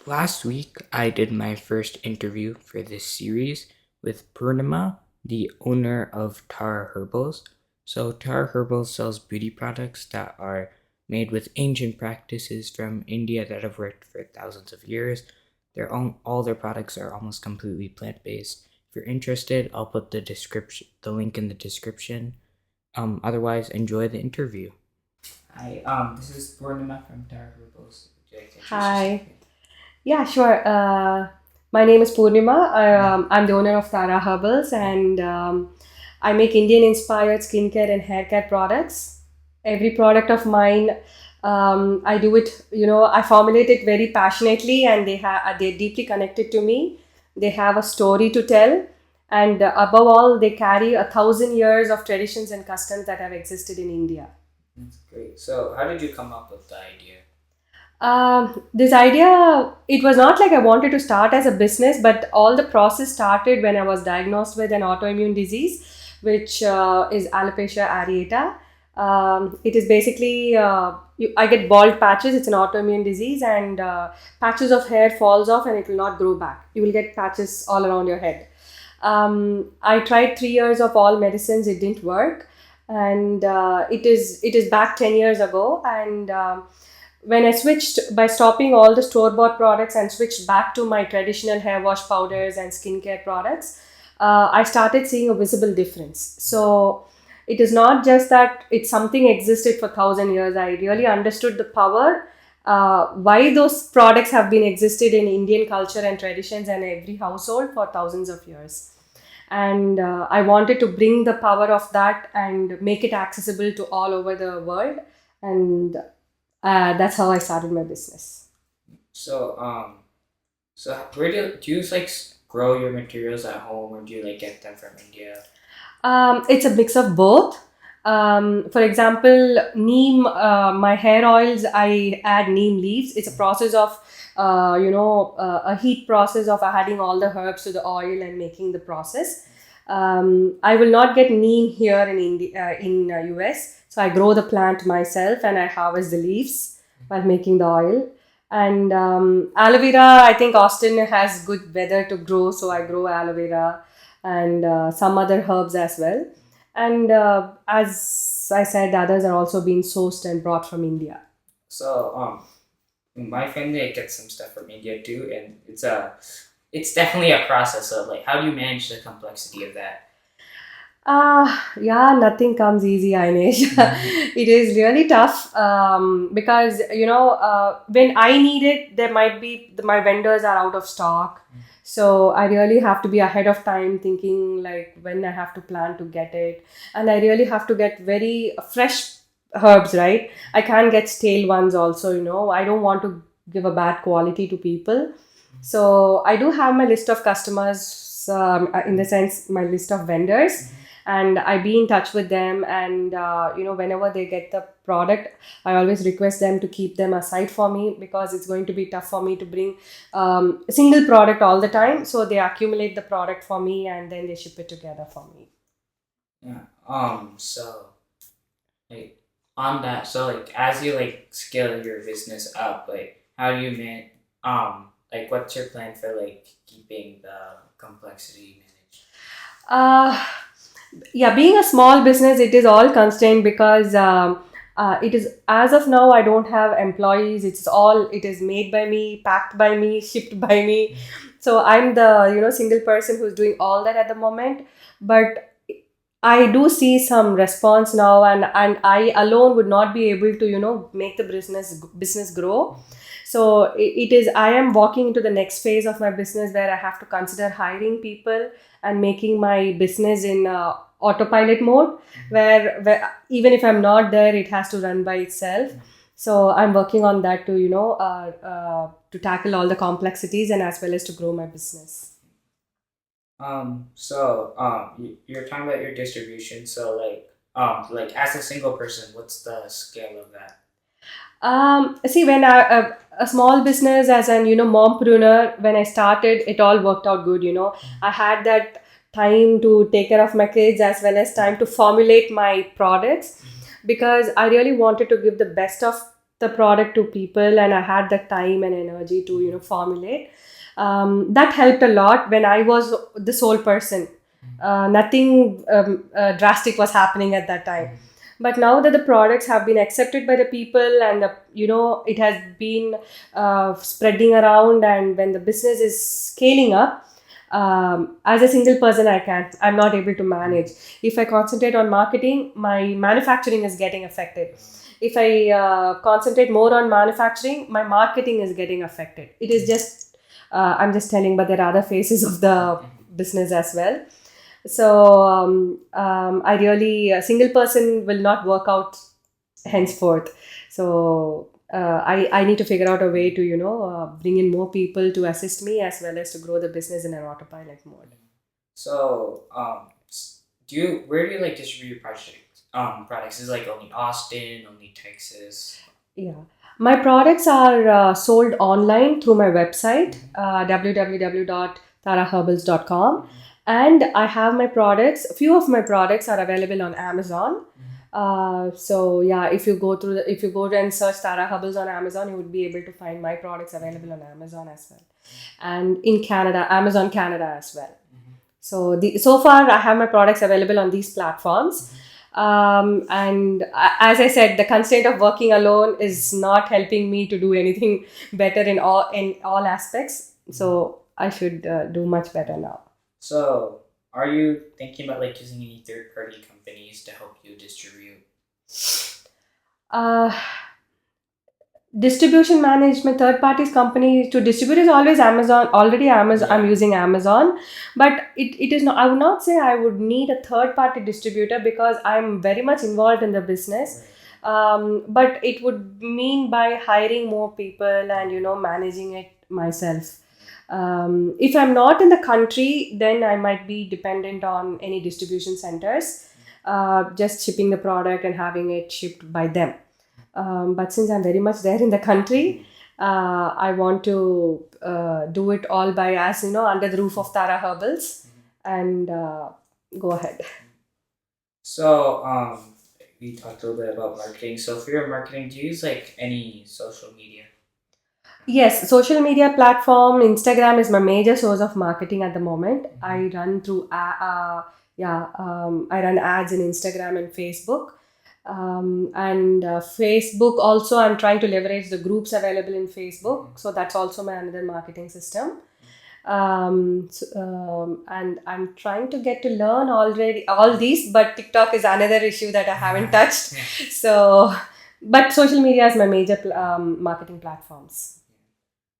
Last week, I did my first interview for this series with Poornima, the owner of Tara Herbals. So, Tara Herbals sells beauty products that are made with ancient practices from India that have worked for thousands of years. All their products are almost completely plant based. If you're interested, I'll put the link in the description. Otherwise, enjoy the interview. Hi, this is Poornima from Tara Herbals. Would you like to introduce yourself? Hi. Yeah, sure. My name is Poornima. I'm the owner of Tara Herbals, and I make Indian-inspired skincare and hair care products. Every product of mine, I do it. I formulate it very passionately, and they're deeply connected to me. They have a story to tell, and above all, they carry 1,000 years of traditions and customs that have existed in India. That's great. So, how did you come up with the idea? This idea, it was not like I wanted to start as a business, but all the process started when I was diagnosed with an autoimmune disease, which is alopecia areata. It is basically, I get bald patches. It's an autoimmune disease, and patches of hair falls off and it will not grow back. You will get patches all around your head. I tried 3 years of all medicines. It didn't work, and it is back 10 years ago, and when I switched by stopping all the store bought products and switched back to my traditional hair wash powders and skincare products, I started seeing a visible difference. So it is not just that it's something existed for 1,000 years. I really understood the power, why those products have been existed in Indian culture and traditions and every household for thousands of years. And I wanted to bring the power of that and make it accessible to all over the world. And that's how I started my business. So, where do you like grow your materials at home, or do you like get them from India? It's a mix of both. For example, neem, my hair oils, I add neem leaves. It's a process of, a heat process of adding all the herbs to the oil and making the process. I will not get neem here in India, in US. So I grow the plant myself and I harvest the leaves while making the oil. And aloe vera, I think Austin has good weather to grow, so I grow aloe vera and some other herbs as well. And as I said, others are also being sourced and brought from India. So, my family I get some stuff from India too, and it's definitely a process. So, like, how do you manage the complexity of that? Yeah, nothing comes easy, Ainesh. It is really tough because, when I need it, there might be my vendors are out of stock. So I really have to be ahead of time thinking like when I have to plan to get it. And I really have to get very fresh herbs, right? I can't get stale ones also. I don't want to give a bad quality to people. So I do have my list of customers, in the sense, my list of vendors, and I be in touch with them. And whenever they get the product, I always request them to keep them aside for me because it's going to be tough for me to bring a single product all the time. So they accumulate the product for me and then they ship it together for me. Yeah. So, like, on that, so like as you like scale your business up, like how do you like what's your plan for like keeping the complexity managed? Uh, yeah, being a small business, it is all constrained because it is, as of now, I don't have employees. It is made by me, packed by me, shipped by me. So I'm the single person who's doing all that at the moment. But I do see some response now, and I alone would not be able to make the business grow. So it is, I am walking into the next phase of my business where I have to consider hiring people and making my business in autopilot mode, where even if I'm not there, it has to run by itself. So I'm working on that to to tackle all the complexities and as well as to grow my business. You're talking about your distribution. So, like as a single person, what's the scale of that? See, when a small business as an mompreneur, when I started, it all worked out good. I had that time to take care of my kids as well as time to formulate my products because I really wanted to give the best of the product to people, and I had the time and energy to formulate. That helped a lot when I was the sole person. Nothing drastic was happening at that time. But now that the products have been accepted by the people, and it has been spreading around, and when the business is scaling up, as a single person, I'm not able to manage. If I concentrate on marketing, my manufacturing is getting affected. If I concentrate more on manufacturing, my marketing is getting affected. It is just I'm just telling, but there are other phases of the business as well. So I really, a single person will not work out henceforth. So I need to figure out a way to bring in more people to assist me, as well as to grow the business in an autopilot mode. So, where do you like distribute your products? Is it like only Austin, only Texas? Yeah. My products are sold online through my website, www.taraherbals.com. And I have my products, a few of my products are available on Amazon. So yeah, if you go and search Tara Herbals on Amazon, you would be able to find my products available on Amazon as well. And in Canada, Amazon Canada as well. So far I have my products available on these platforms. And as I said, the constraint of working alone is not helping me to do anything better in all aspects. So I should do much better now. So, are you thinking about like using any third-party companies to help you distribute? Uh, Distribution management, third parties company to distribute is always Amazon. Already Amazon, I'm using Amazon, but it is not. I would not say I would need a third party distributor, because I'm very much involved in the business. But it would mean by hiring more people and managing it myself. If I'm not in the country, then I might be dependent on any distribution centers, just shipping the product and having it shipped by them. But since I'm very much there in the country, I want to do it all by, as under the roof of Tara Herbals, and go ahead. So, we talked a little bit about marketing. So, for your marketing, do you use like any social media? Yes, social media platform, Instagram is my major source of marketing at the moment. I run through, I run ads in Instagram and Facebook. And Facebook also, I'm trying to leverage the groups available in Facebook. So that's also my another marketing system. And I'm trying to get to learn already all these, but TikTok is another issue that I haven't touched. So, but social media is my major marketing platforms.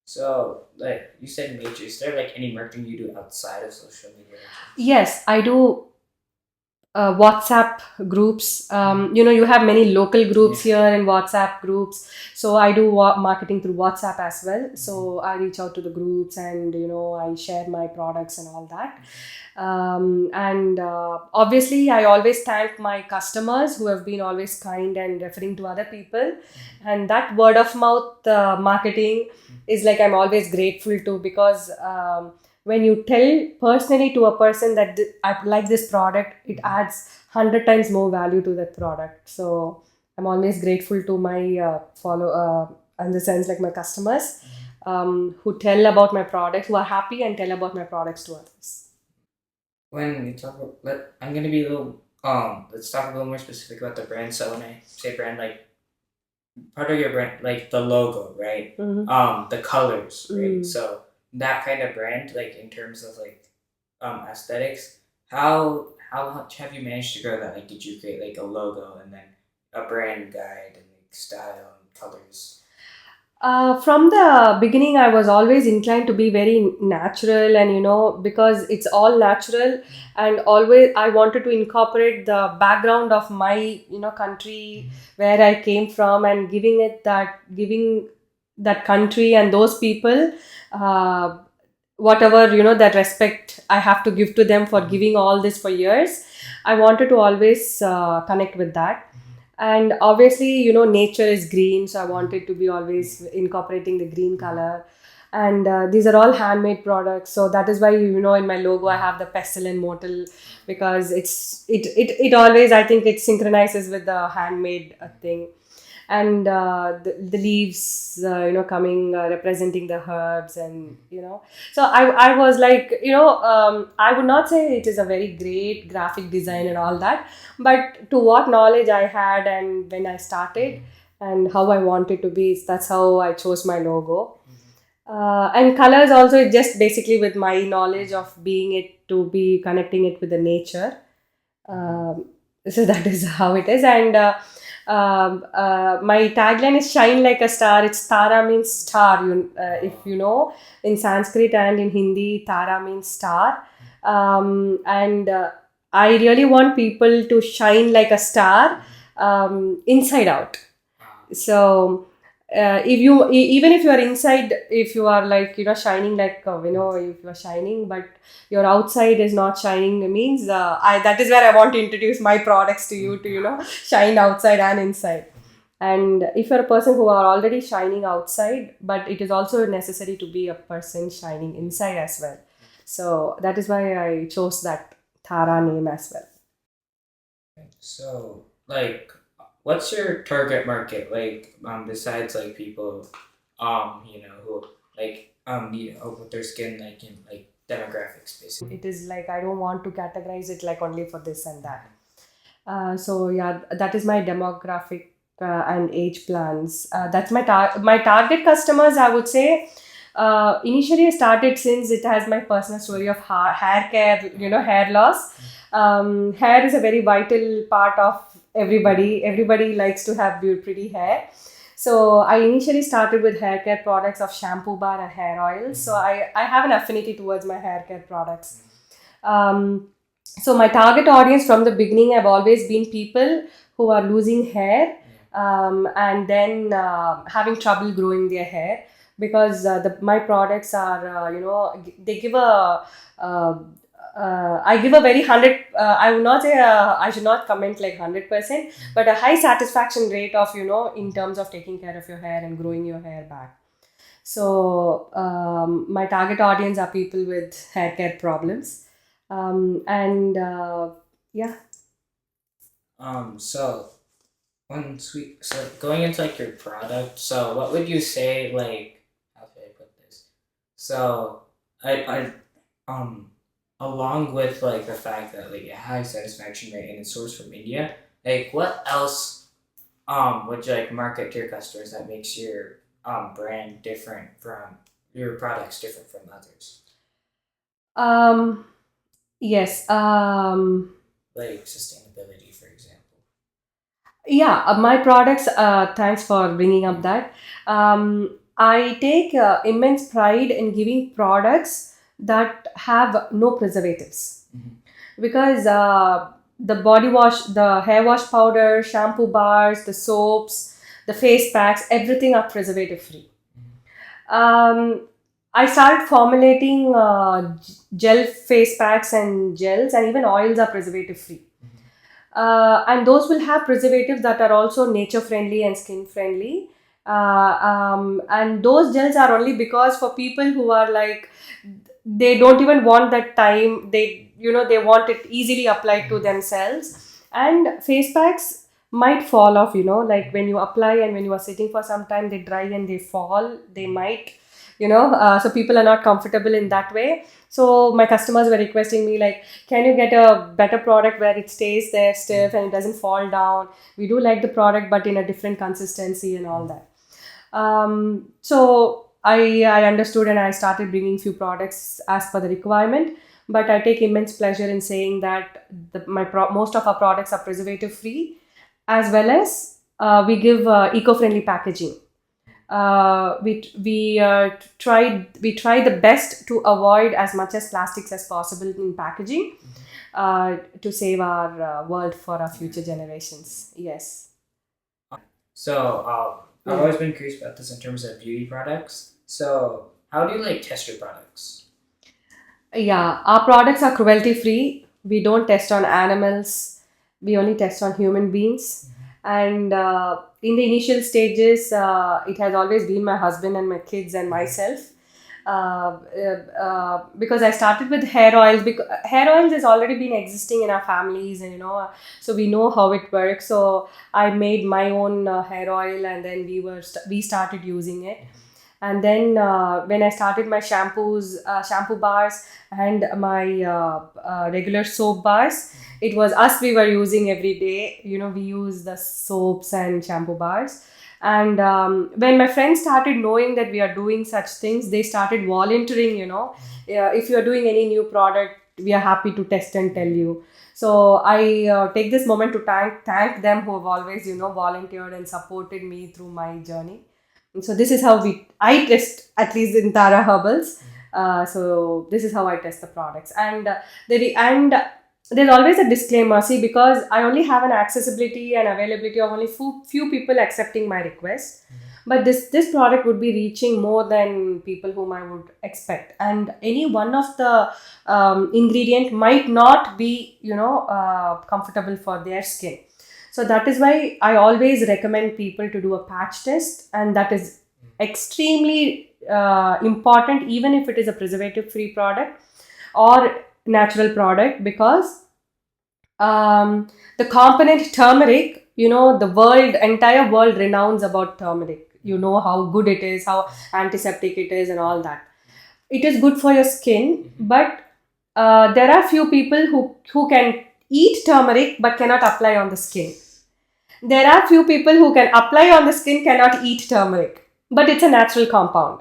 So, like you said, major. Is there like any marketing you do outside of social media? Yes, I do WhatsApp groups. You have many local groups here in WhatsApp groups. So I do marketing through WhatsApp as well. So I reach out to the groups, and I share my products and all that. And obviously, I always thank my customers who have been always kind and referring to other people. And that word of mouth marketing is like I'm always grateful to, because when you tell personally to a person that I like this product, it adds 100 times more value to that product. So I'm always grateful to my in the sense, like my customers, who tell about my products, who are happy and tell about my products to others. When you talk about, I'm gonna be a little let's talk a little more specific about the brand. So when I say brand, like part of your brand, like the logo, right? The colors, right? So that kind of brand, like in terms of like aesthetics, how much have you managed to grow that? Like, did you create like a logo and then a brand guide and like style and colors? From the beginning, I was always inclined to be very natural, and because it's all natural, and always I wanted to incorporate the background of my country, where I came from, and giving that country and those people whatever that respect I have to give to them for giving all this for years. I wanted to always connect with that. And obviously, nature is green, so I wanted to be always incorporating the green color. And these are all handmade products, so that is why in my logo I have the pestle and mortar, because it always, I think, it synchronizes with the handmade thing. and the leaves, coming, representing the herbs, and so I was like, I would not say it is a very great graphic design and all that, but to what knowledge I had and when I started and how I wanted to be, that's how I chose my logo. And colors also, just basically with my knowledge of being it, to be connecting it with the nature. So that is how it is. And my tagline is shine like a star. It's Tara means star, if you know, in Sanskrit and in Hindi, Tara means star. And I really want people to shine like a star, inside out. So if you even if you are inside, if you are like, shining like, if you are shining but your outside is not shining, it means, that is where I want to introduce my products to you, to shine outside and inside. And if you're a person who are already shining outside, but it is also necessary to be a person shining inside as well. So that is why I chose that Tara name as well. So, like, what's your target market? Like, besides like people, who need help with their skin, like in like demographics, basically. It is like, I don't want to categorize it like only for this and that. So yeah, that is my demographic and age plans. That's my target customers, I would say. Initially, I started, since it has my personal story of hair care, hair loss. Hair is a very vital part of everybody. Everybody likes to have pretty hair. So I initially started with hair care products of shampoo bar and hair oils. So I have an affinity towards my hair care products. So my target audience from the beginning have always been people who are losing hair, and then having trouble growing their hair, because my products are, they give a uh, I give a very 100, I would not say, I should not comment like 100%, but a high satisfaction rate of, in terms of taking care of your hair and growing your hair back. So my target audience are people with hair care problems. And yeah. So going into like your product, so what would you say, like, how should I put this? So I along with like the fact that like a high satisfaction rate and it's sourced from India, like what else would you like market to your customers that makes your brand different from your products different from others? Um, yes. Like sustainability, for example. Yeah, my products, thanks for bringing up that. I take immense pride in giving products that have no preservatives, because the body wash, the hair wash powder, shampoo bars, the soaps, the face packs, everything are preservative free. Um, I started formulating gel face packs and gels, and even oils are preservative free. And those will have preservatives that are also nature friendly and skin friendly. And those gels are only because for people who are like, they don't even want that time, they want it easily applied to themselves. And face packs might fall off, like when you apply and when you are sitting for some time, they dry and they fall, they might, so people are not comfortable in that way. So my customers were requesting me like, can you get a better product where it stays there stiff and it doesn't fall down? We do like the product, but in a different consistency and all that. So I understood, and I started bringing few products as per the requirement. But I take immense pleasure in saying that most of our products are preservative free, as well as we give eco-friendly packaging. We try the best to avoid as much as plastics as possible in packaging, to save our world for our future generations. Yes. So I've Yeah. always been curious about this in terms of beauty products. So how do you like test your products? Yeah, our products are cruelty free. We don't test on animals. We only test on human beings. And in the initial stages, it has always been my husband and my kids and myself. because I started with hair oils. Because hair oils has already been existing in our families, and so we know how it works. So I made my own hair oil, and then we started using it. And then when I started my shampoo bars and my regular soap bars, it was us we were using every day. We use the soaps and shampoo bars. And when my friends started knowing that we are doing such things, they started volunteering. If you are doing any new product, we are happy to test and tell you. So I take this moment to thank them who have always volunteered and supported me through my journey. So this is how I test, at least in Tara Herbals. So this is how I test the products, and there's always a disclaimer. See, because I only have an accessibility and availability of only few people accepting my request, but this product would be reaching more than people whom I would expect, and any one of the ingredient might not be comfortable for their skin. So that is why I always recommend people to do a patch test, and that is extremely important, even if it is a preservative free product or natural product, because the component turmeric, the entire world renounce about turmeric. You know how good it is, how antiseptic it is, and all that. It is good for your skin, but there are few people who can eat turmeric but cannot apply on the skin. There are few people who can apply on the skin, cannot eat turmeric, but it's a natural compound.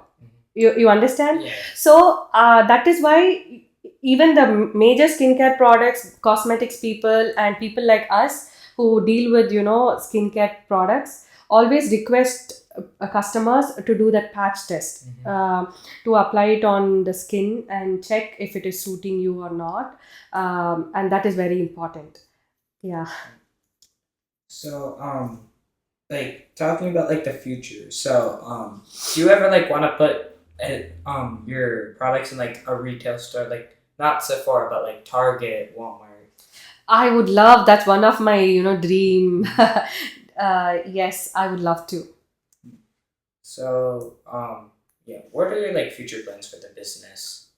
You understand? Yeah. So that is why even the major skincare products, cosmetics people, and people like us who deal with skincare products always request customers to do that patch test, to apply it on the skin and check if it is suiting you or not, and that is very important. Yeah. So, like talking about like the future. So, do you ever like want to put your products in like a retail store, like not Sephora, but like Target, Walmart? I would love, that's one of my dream. Yes, I would love to. So, yeah, what are your like future plans for the business?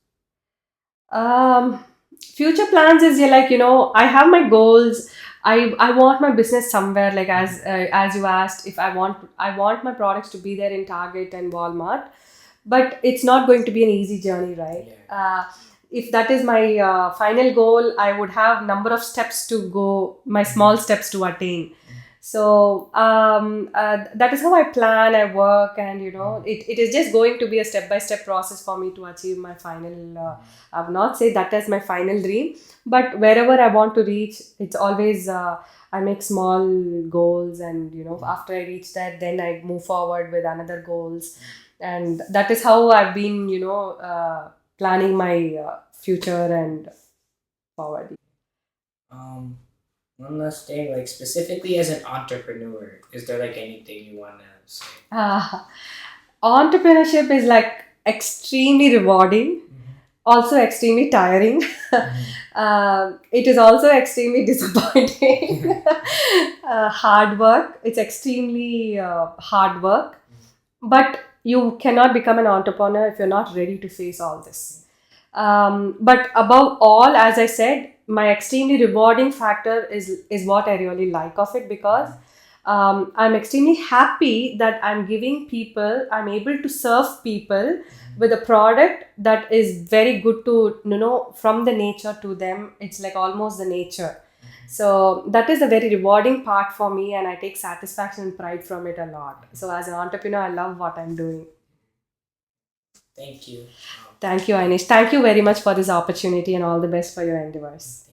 Um, Future plans is, yeah, like I have my goals. I want my business somewhere, like as you asked, if I want my products to be there in Target and Walmart, but it's not going to be an easy journey, right? Yeah. If that is my final goal, I would have number of steps to go, my small steps to attain. So that is how I plan, I work, and it is just going to be a step by step process for me to achieve my final. I would not say that as my final dream, but wherever I want to reach, it's always I make small goals, and after I reach that, then I move forward with another goals, and that is how I've been planning my future and forward. Um, One last thing, like specifically as an entrepreneur, is there like anything you want to say? Ah, entrepreneurship is like extremely rewarding, also extremely tiring. It is also extremely disappointing. Hard work. It's extremely hard work, but you cannot become an entrepreneur if you're not ready to face all this. But above all, as I said, my extremely rewarding factor is what I really like of it, because I'm extremely happy that I'm able to serve people with a product that is very good to, from the nature to them. It's like almost the nature. So that is a very rewarding part for me, and I take satisfaction and pride from it a lot. So as an entrepreneur, I love what I'm doing. Thank you. Thank you, Anish. Thank you very much for this opportunity, and all the best for your endeavors.